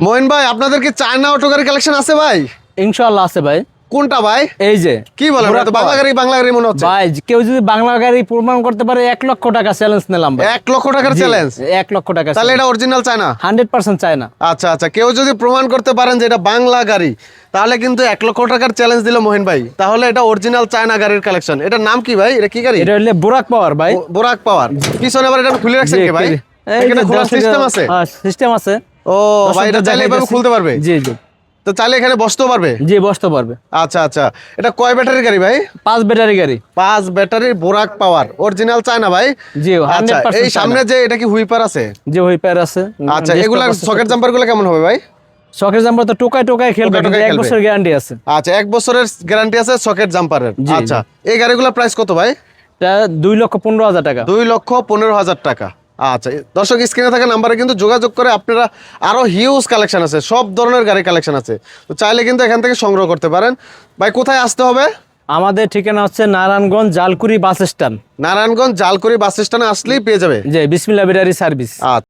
মোহিন ভাই, আপনাদের কি চায়না অটো গাড়ি কালেকশন আছে ভাই? ইনশাআল্লাহ আছে ভাই। কোনটা ভাই? এই যে কি বলেন, এটা তো বাংলা গাড়ি মনে হচ্ছে ভাই। কেউ যদি বাংলা গাড়ি প্রমাণ করতে পারে 1 লক্ষ টাকা চ্যালেঞ্জ নিলাম ভাই। 1 লক্ষ টাকার চ্যালেঞ্জ? 1 লক্ষ টাকা। তাহলে এটা অরিজিনাল চায়না? 100% চায়না। আচ্ছা আচ্ছা, কেউ যদি প্রমাণ করতে পারেন যে এটা বাংলা গাড়ি, তাহলে কিন্তু 1 লক্ষ টাকার চ্যালেঞ্জ দিল মোহিন ভাই। তাহলে এটা অরিজিনাল চায়না গাড়ির কালেকশন। এটার নাম কি ভাই? এটা কি গাড়ি? এটা হলো বুরাক পাওয়ার ভাই। বোরাক পাওয়ার। পিছনে আবার এটা খুলে রাখছেন কি ভাই? এখানে খোলার সিস্টেম আছে? হ্যাঁ, সিস্টেম আছে। ও ভাই, এটা চাইলে এভাবে খুলতে পারবে? জি জি তো চাইলে এখানে বসতেও পারবে? জি, বসতে পারবে। আচ্ছা আচ্ছা, এটা কয় ব্যাটারির গাড়ি ভাই? 5 ব্যাটারি গাড়ি। 5 ব্যাটারির বোরাক পাওয়ার, অরিজিনাল চায়না ভাই? জি, আচ্ছা, 100% এই সামনে যে এটা কি হুইপার আছে? যে হুইপার আছে। আচ্ছা, এগুলার সকেট জাম্পার গুলো কেমন হবে ভাই? শখের জাম্পার তো টোকায় খেলবে, টোকায় 1 বছর গ্যারান্টি আছে। আচ্ছা, 1 বছরের গ্যারান্টি আছে সকেট জাম্পারের। জি, আচ্ছা, এই গাড়িগুলোর প্রাইস কত ভাই? এটা 2,15,000 টাকা। 2,15,000 টাকা। আচ্ছা, দর্শক স্ক্রিনে থাকা নাম্বারে কিন্তু যোগাযোগ করে আপনারা, আরো হিউজ কালেকশন আছে, সব ধরনের গাড়ি কালেকশন আছে, তো চাইলে কিন্তু এখান থেকে সংগ্রহ করতে পারেন। ভাই, কোথায় আসতে হবে? আমাদের ঠিকানা হচ্ছে নারায়ণগঞ্জ জালকুড়ি বাস স্ট্যান্ড। নারায়ণগঞ্জ জালকুড়ি বাস স্ট্যান্ডে আসলেই পেয়ে যাবে। যে বিসমিল্লাহ ব্যাটারি সার্ভিস। আচ্ছা।